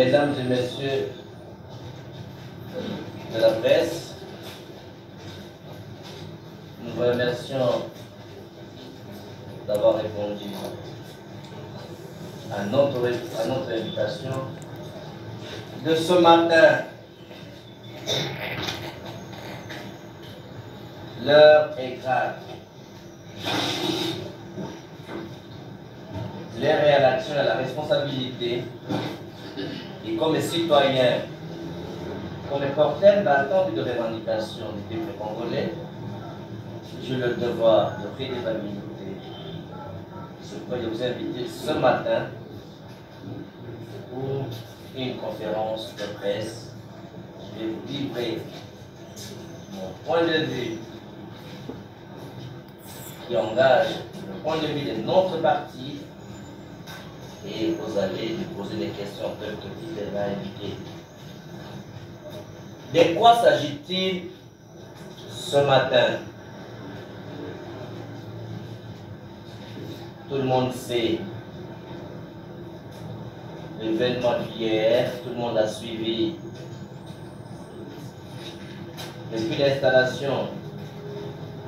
Mesdames et messieurs de la presse, nous vous remercions d'avoir répondu à notre invitation de ce matin. L'heure est grave. L'heure est à l'action et à la responsabilité. Et comme citoyen, comme porteur d'attente de revendication du peuple congolais, j'ai le devoir de redevabilité. Je peux vous inviter ce matin pour une conférence de presse. Je vais vous livrer mon point de vue qui engage le point de vue de notre parti, et vous allez lui poser des questions telles que il l'a indiqué. De quoi s'agit-il ce matin? Tout le monde sait l'événement d'hier, tout le monde a suivi depuis l'installation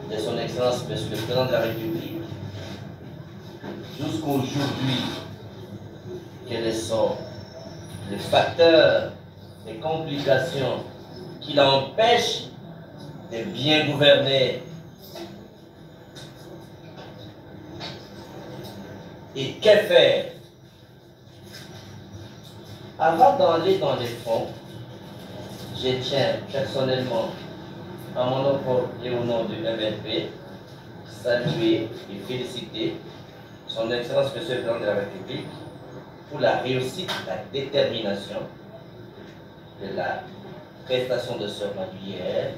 de son Excellence Monsieur le Président de la République jusqu'à aujourd'hui. Quels sont les facteurs, les complications qui l'empêchent de bien gouverner? Et que faire? Avant d'aller dans les fonds, je tiens personnellement, à mon nom et au nom du MNP, saluer et féliciter son Excellence Monsieur le Président de la République pour la réussite, la détermination de la prestation de serment d'hier.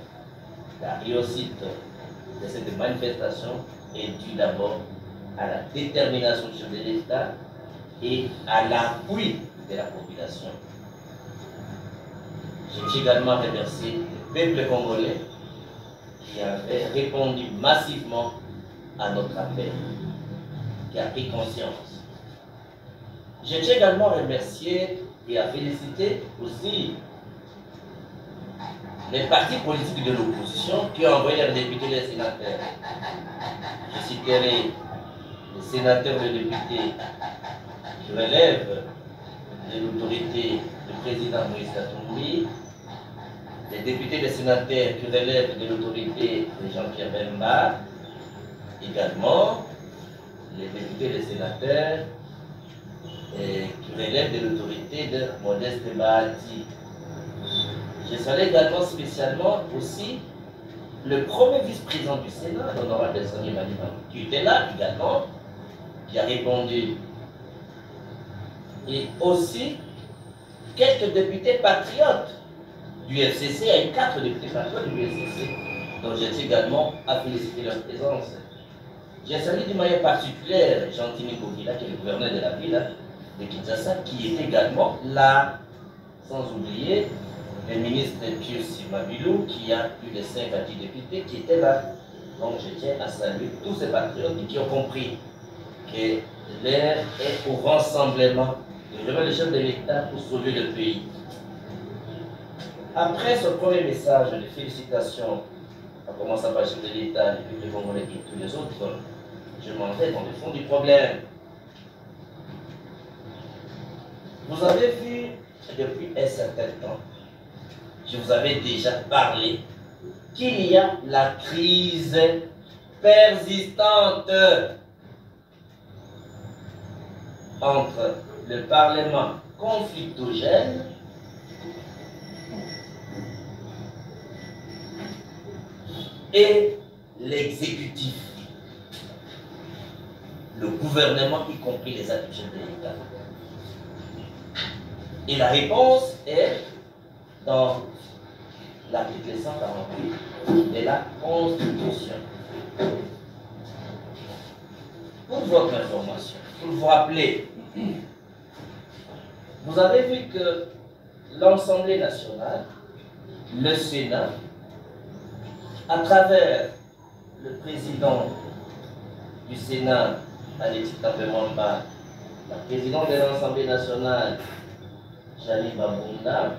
La réussite de cette manifestation est due d'abord à la détermination du chef de l'État et à l'appui de la population. Je tiens également à remercier le peuple congolais qui avait répondu massivement à notre appel, qui a pris conscience. Je tiens également à remercier et à féliciter aussi les partis politiques de l'opposition qui ont envoyé leurs députés et les sénateurs. Je citerai les sénateurs et les députés qui relèvent de l'autorité du président Moïse Katumbi, les députés et les sénateurs qui relèvent de l'autorité de Jean-Pierre Bemba, également les députés et les sénateurs qui relèvent de l'autorité de Modeste Bahati. Je salue également spécialement aussi le premier vice-président du Sénat, l'honorable Sani Maliman, qui était là également, qui a répondu. Et aussi quelques députés patriotes du FCC, il y a 4 députés patriotes du FCC, dont je tiens également à féliciter leur présence. J'ai salué d'une manière particulière Jean-Timi Kogila, qui est le gouverneur de la ville de Kinshasa, qui est également là, sans oublier le ministre Pius Mabilou, qui a plus de 5 à 10 députés qui étaient là. Donc je tiens à saluer tous ces patriotes qui ont compris que l'heure est au rassemblement de lever le chef de l'État pour sauver le pays. Après ce premier message de félicitations, en commençant par le chef de l'État, le peuple congolais et tous les autres, je m'en vais dans le fond du problème. Vous avez vu depuis un certain temps, je vous avais déjà parlé qu'il y a la crise persistante entre le Parlement conflictogène et l'exécutif, le gouvernement, y compris les acteurs de l'État. Et la réponse est dans l'article 148 de la Constitution. Pour votre information, pour vous rappeler, vous avez vu que l'Assemblée nationale, le Sénat, à travers le président du Sénat, Alexis Tambemamba, la présidente de l'Assemblée nationale, Jali Mabounda,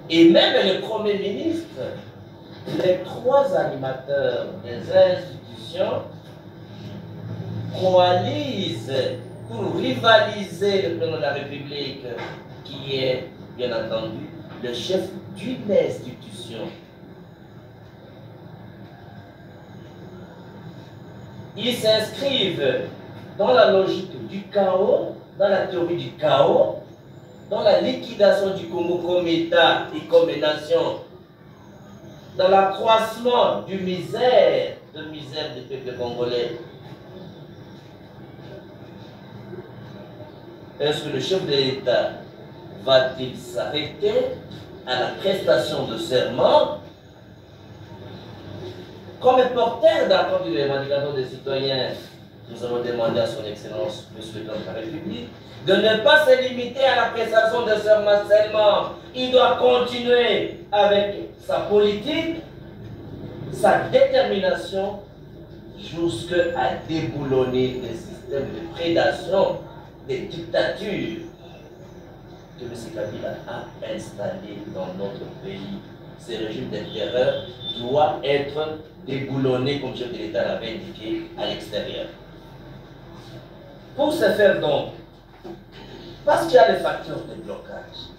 et même le Premier ministre, les trois animateurs des institutions coalisent pour rivaliser le président de la République, qui est, bien entendu, le chef d'une institution. Ils s'inscrivent dans la logique du chaos, dans la théorie du chaos, dans la liquidation du Congo comme État et comme nation, dans l'accroissement de misère des peuples congolais. Est-ce que le chef de l'État va-t-il s'arrêter à la prestation de serment comme porteur d'accord de l'émancipation des citoyens? Nous avons demandé à son Excellence, M. le Président de la République, de ne pas se limiter à la prestation de serment seulement. Il doit continuer avec sa politique, sa détermination, jusqu'à déboulonner les systèmes de prédation, des dictatures que M. Kabila a installées dans notre pays. Ces régimes de terreur doivent être déboulonnés, comme le chef de l'État l'avait indiqué, à l'extérieur. Pour ce faire donc, parce qu'il y a des facteurs de blocage,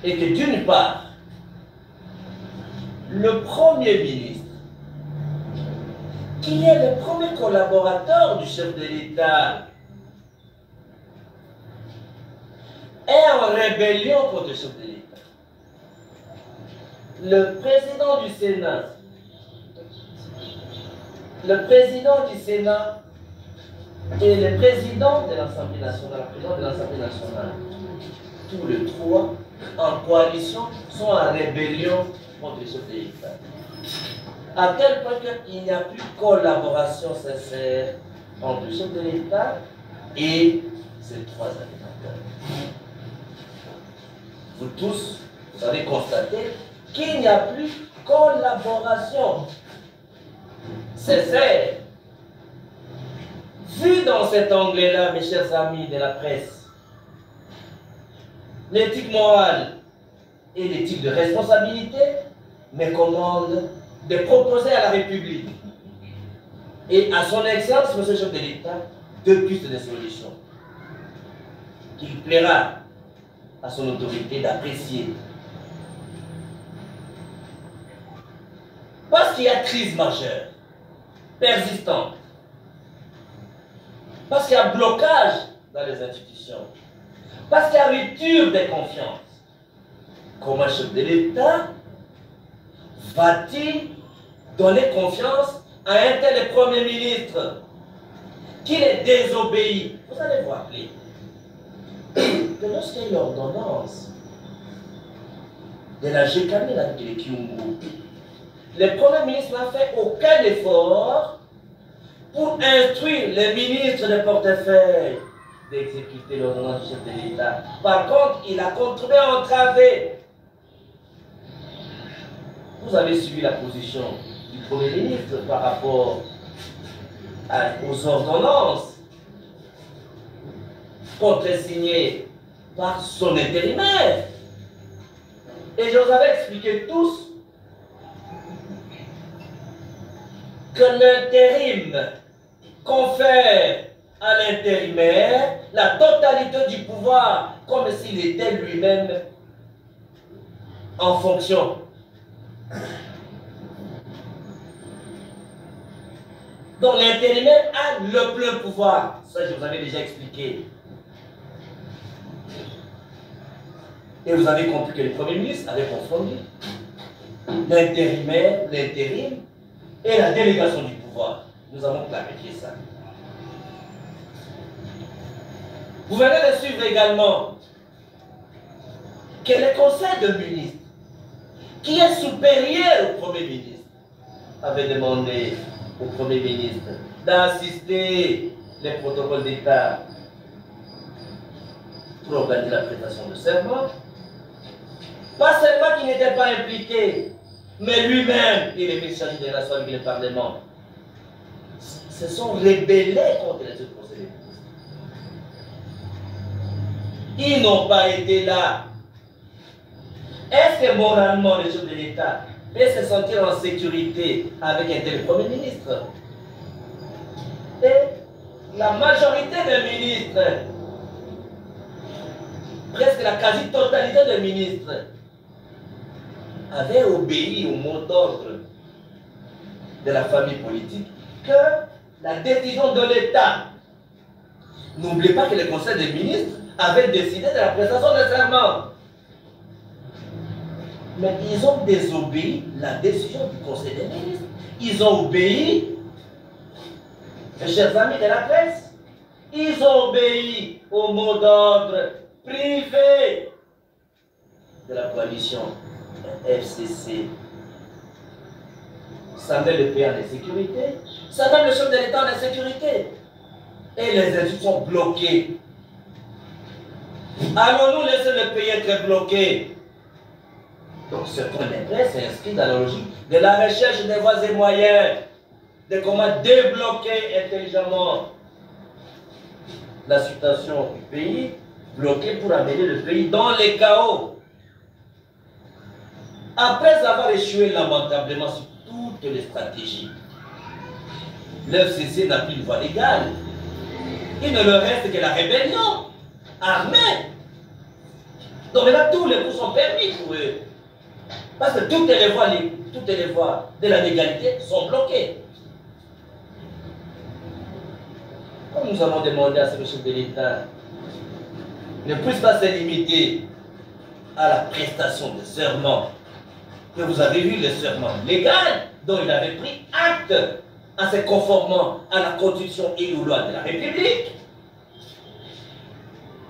et que d'une part, le Premier ministre, qui est le premier collaborateur du chef de l'État, est en rébellion contre le chef de l'État. Le président du Sénat et le président de l'Assemblée nationale, tous les trois, en coalition, sont en rébellion contre le chef de l'État. À tel point qu'il n'y a plus de collaboration sincère entre le chef de l'État et ces trois animateurs. Vous tous, vous avez constaté qu'il n'y a plus de collaboration sincère. Vu dans cet angle-là, mes chers amis de la presse, l'éthique morale et l'éthique de responsabilité me commandent de proposer à la République et à son Excellence, M. le chef de l'État, deux pistes de solution qu'il plaira à son autorité d'apprécier. Parce qu'il y a crise majeure, persistante, parce qu'il y a blocage dans les institutions, parce qu'il y a rupture des confiances. Comment un chef de l'État va-t-il donner confiance à un tel Premier ministre qu'il est désobéi? Vous allez vous rappeler que lorsqu'il y a eu l'ordonnance de la GKM avec les Kyungu, le Premier ministre n'a fait aucun effort pour instruire les ministres de portefeuille d'exécuter l'ordonnance du chef de l'État. Par contre, il a contribué à entraver. Vous avez suivi la position du Premier ministre par rapport aux ordonnances contresignées par son intérimaire. Et je vous avais expliqué tous que l'intérim confère à l'intérimaire la totalité du pouvoir, comme s'il était lui-même en fonction. Donc l'intérimaire a le plein pouvoir. Ça, je vous avais déjà expliqué. Et vous avez compris que le Premier ministre avait confondu l'intérimaire, l'intérim et la délégation du pouvoir. Nous avons clarifié ça. Vous venez de suivre également que le Conseil de ministres, qui est supérieur au Premier ministre, avait demandé au Premier ministre d'assister les protocoles d'État pour organiser la prestation de serment. Pas seulement qu'il n'était pas impliqué, mais lui-même et les ministres chargés des Relations avec le Parlement se sont rébellés contre les autres conseils des ministres. Ils n'ont pas été là. Est-ce que moralement le chef de l'État peut se sentir en sécurité avec un tel Premier ministre? Et la majorité des ministres, presque la quasi-totalité des ministres, avaient obéi au mot d'ordre de la famille politique que la décision de l'État. N'oubliez pas que le Conseil des ministres avait décidé de la prestation de serment. Mais ils ont désobéi la décision du Conseil des ministres. Ils ont obéi, mes chers amis de la presse, ils ont obéi au mot d'ordre privé de la coalition FCC. Ça met le pays en insécurité, ça met le chef de l'État en insécurité. Et les institutions bloquées. Allons-nous laisser le pays être bloqué? Donc ce point d'intérêt s'inscrit dans la logique de la recherche des voies et moyens, de comment débloquer intelligemment la situation du pays, bloquée pour amener le pays dans les chaos. Après avoir échoué lamentablement sur toutes les stratégies, l'FCC n'a plus de voie légale. Il ne leur reste que la rébellion armée. Donc là, tous les coups sont permis pour eux. Parce que toutes les voies de la légalité sont bloquées. Comme nous avons demandé à ce chef de l'État ne puisse pas se limiter à la prestation de serment, que vous avez vu le serment légal dont il avait pris acte en se conformant à la Constitution et aux lois de la République,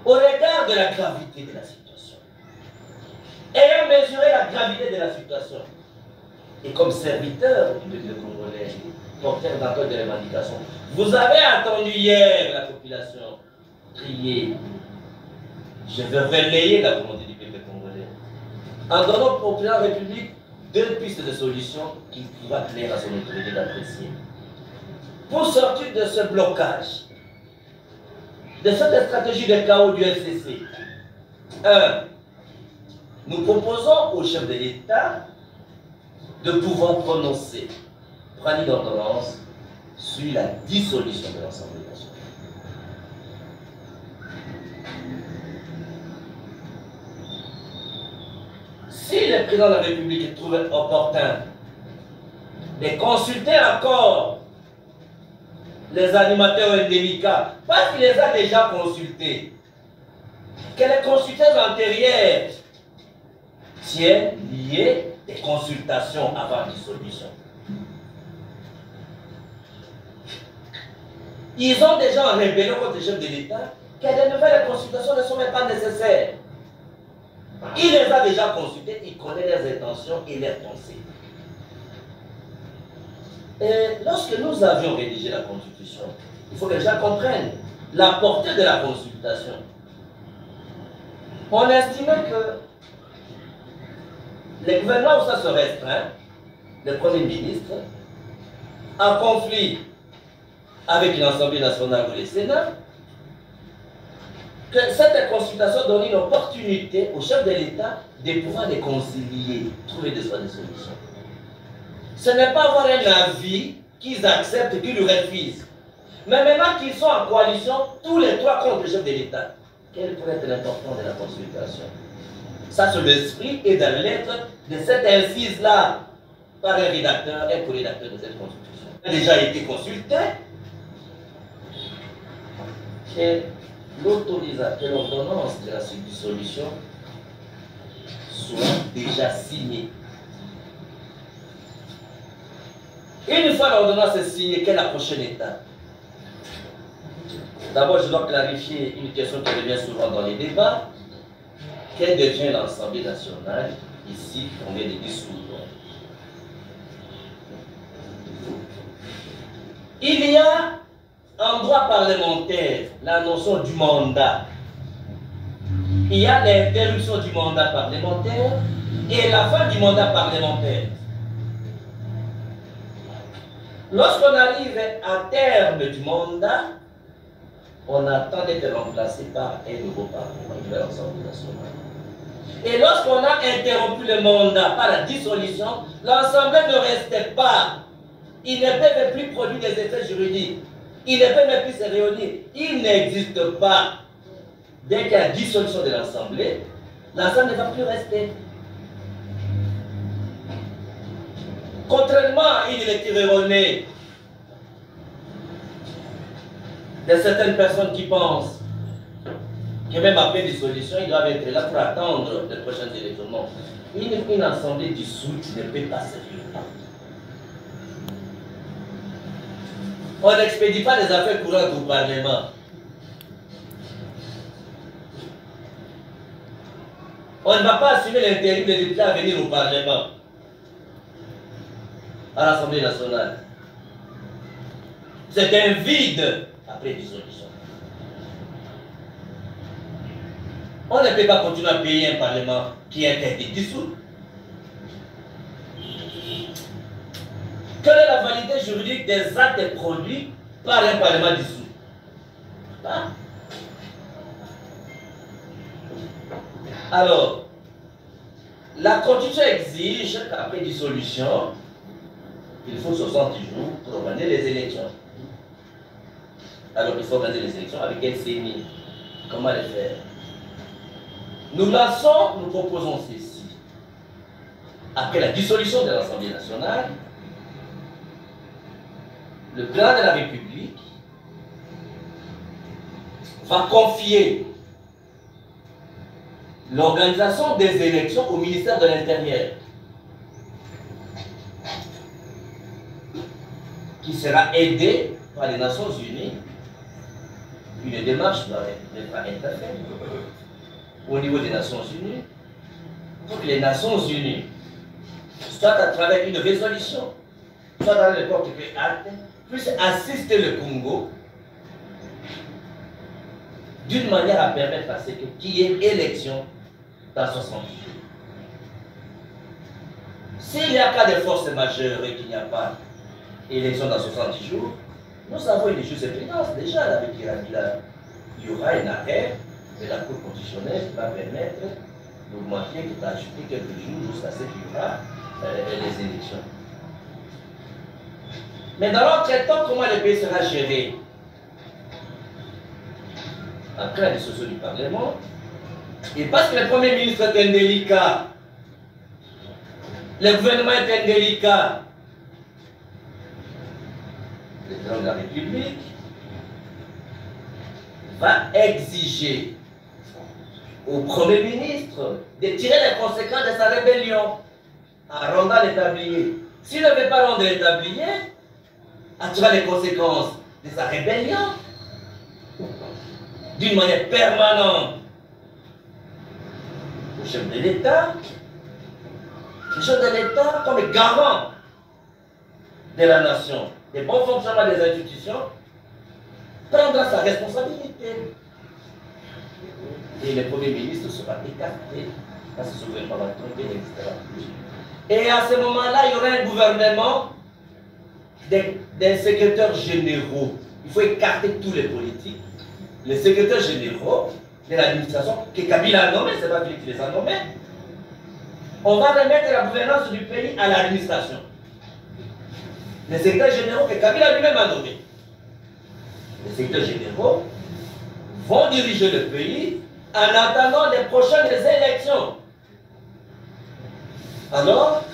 au regard de la gravité de la situation, ayant mesuré la gravité de la situation, et comme serviteur du peuple congolais, porteur d'accords de revendication, vous avez entendu hier la population crier: je veux relayer la volonté du peuple congolais, en donnant au président de la République deux pistes de solutions qu'il va plaire à son autorité d'apprécier. Pour sortir de ce blocage, de cette stratégie de chaos du FCC, 1. Nous proposons au chef de l'État de pouvoir prononcer, prendre une ordonnance sur la dissolution de l'Assemblée nationale. Si le président de la République trouve opportun de consulter encore les animateurs indélicats, parce qu'il les a déjà consultés, que les consultations antérieures tiennent liées des consultations avant dissolution. Ils ont déjà en rébellion contre le chef de l'État que de nouvelles consultations ne sont même pas nécessaires. Il les a déjà consultés, il connaît leurs intentions et leurs pensées. Et lorsque nous avions rédigé la Constitution, il faut que les gens comprennent la portée de la consultation. On estimait que le gouvernement où ça se restreint, le Premier ministre, en conflit avec l'Assemblée nationale ou le Sénat, que cette consultation donne une opportunité au chef de l'État de pouvoir les concilier, trouver des solutions. Ce n'est pas avoir un avis qu'ils acceptent, qu'ils lui refusent. Mais maintenant qu'ils sont en coalition, tous les trois contre le chef de l'État, quel pourrait être l'importance de la consultation? Ça, c'est l'esprit et dans les lettres de cette incise-là, par un rédacteur, un co-rédacteur de cette constitution. Il a déjà été consulté, que l'ordonnance de la dissolution soit déjà signée. Une fois l'ordonnance est signée, quelle est la prochaine étape? D'abord, je dois clarifier une question qui revient souvent dans les débats. Quelle devient l'Assemblée nationale ici qu'on vient de dissoudre? Il y a en droit parlementaire la notion du mandat. Il y a l'interruption du mandat parlementaire et la fin du mandat parlementaire. Lorsqu'on arrive à terme du mandat, on attend d'être remplacé par un nouveau Parlement, une nouvelle Assemblée nationale. Et lorsqu'on a interrompu le mandat par la dissolution, l'Assemblée ne restait pas. Il ne peut plus produire des effets juridiques. Il ne peut même plus se réunir. Il n'existe pas. Dès qu'il y a dissolution de l'Assemblée, l'Assemblée ne va plus rester. Contrairement à une lecture erronée de certaines personnes qui pensent que même après dissolution, ils doivent être là pour attendre les prochaines élections. Non. Une assemblée dissoute ne peut pas se réunir. On n'expédie pas les affaires courantes au Parlement. On ne va pas assumer l'intérim des députés à venir au Parlement, à l'Assemblée nationale. C'est un vide après dissolution. On ne peut pas continuer à payer un Parlement qui a été dissous. Quelle est la validité juridique des actes produits par un Parlement dissous? Ah. Alors, la Constitution exige qu'après dissolution, il faut 60 jours pour organiser les élections. Alors, il faut organiser les élections avec quel CENI? Comment les faire? Nous lançons, nous proposons ceci. Après la dissolution de l'Assemblée nationale, le plan de la République va confier l'organisation des élections au ministère de l'Intérieur, qui sera aidé par les Nations Unies. Une démarche doit être faite au niveau des Nations Unies pour que les Nations Unies, soit à travers une résolution, soit dans n'importe quel acte, puissent assister le Congo d'une manière à permettre à ce qu'il y ait élection dans 60 jours. S'il n'y a pas de force majeure et qu'il n'y a pas d'élection dans 70 jours, nous avons une jurisprudence déjà avec Irabila. Il y aura un arrêt de la Cour constitutionnelle qui va permettre d'augmenter, d'ajouter quelques jours jusqu'à ce qu'il y aura les élections. Mais dans l'entretemps, comment le pays sera géré? Après la dissolution du Parlement, et parce que le Premier ministre est indélicat, le gouvernement est indélicat, le président de la République va exiger au Premier ministre de tirer les conséquences de sa rébellion en rendant l'établier. S'il ne veut pas rendre l'établier, en tirant les conséquences de sa rébellion d'une manière permanente au chef de l'État, le chef de l'État comme garant de la nation, des bons fonctionnements des institutions, prendra sa responsabilité. Et le Premier ministre sera écarté parce que ce gouvernement va tomber, n'existera plus. Et à ce moment-là, il y aura un gouvernement des secrétaires généraux. Il faut écarter tous les politiques. Les secrétaires généraux de l'administration, que Kabila a nommé, ce n'est pas lui qui les a nommés. On va remettre la gouvernance du pays à l'administration. Les secrétaires généraux que Kabila lui-même a nommés. Les secrétaires généraux vont diriger le pays en attendant les prochaines élections. Alors,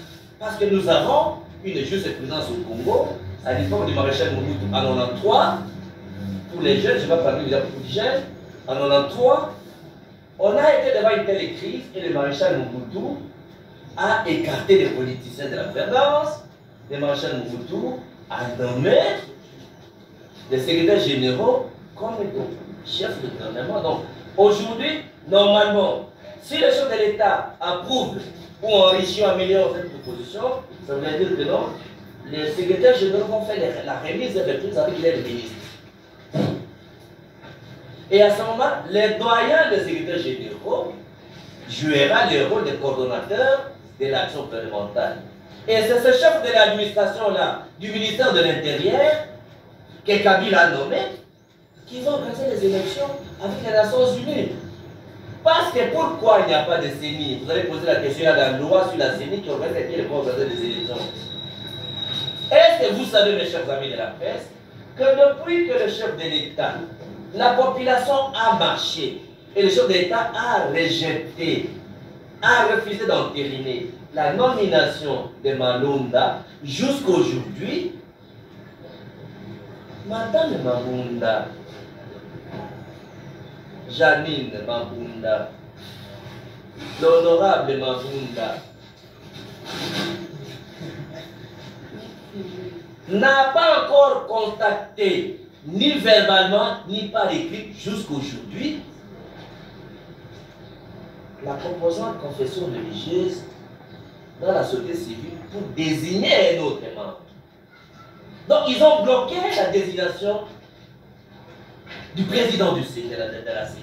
parce que nous avons une jurisprudence au Congo, à l'époque du maréchal Mobutu en 93, pour les jeunes, je ne vais pas parler de beaucoup de jeunes, en 93, on a été devant une telle crise et le maréchal Mobutu a écarté les politiciens de la gouvernance. Le maréchal Mobutu a nommé des secrétaires généraux comme chefs de gouvernement. Donc, aujourd'hui, normalement, si le chef de l'État approuve ou enrichit ou améliore cette proposition, ça veut dire que non, les secrétaires généraux vont faire la remise et reprise avec les ministres. Et à ce moment, les doyens des secrétaires généraux jouera le rôle de coordonnateur de l'action gouvernementale. Et c'est ce chef de l'administration-là, du ministère de l'Intérieur, que Kabila a nommé, qui vont organiser les élections avec les Nations Unies. Parce que pourquoi il n'y a pas de CENI? Vous allez poser la question, il y a la loi sur la CENI qui organise et qui vont organiser les élections. Est-ce que vous savez, mes chers amis de la presse, que depuis que le chef de l'État, la population a marché et le chef de l'État a rejeté, a refusé d'entériner la nomination de Malunda jusqu'aujourd'hui, Madame Mabunda, Janine Mabunda, l'honorable Mabunda, n'a pas encore contacté, ni verbalement, ni par écrit, jusqu'aujourd'hui, la composante confession religieuse dans la société civile pour désigner un autre membre. Donc, ils ont bloqué la désignation du président de la CENI.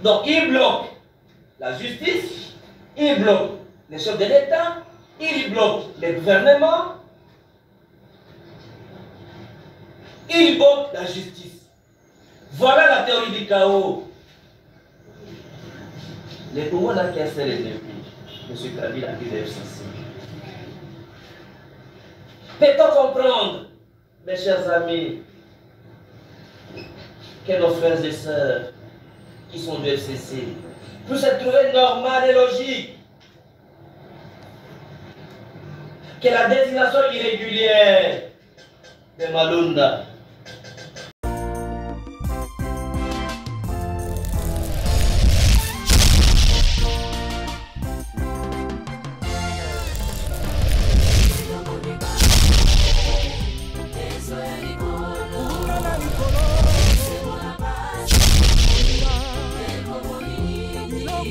Donc, ils bloquent la justice, ils bloquent les chefs de l'État, ils bloquent les gouvernements, ils bloquent la justice. Voilà la théorie du chaos. Les Congo n'a qu'un seul ennemi, M. Kabila et le FCC. Peut-on comprendre, mes chers amis, que nos frères et sœurs qui sont du FCC puissent se trouver normal et logique que la désignation irrégulière de Malunda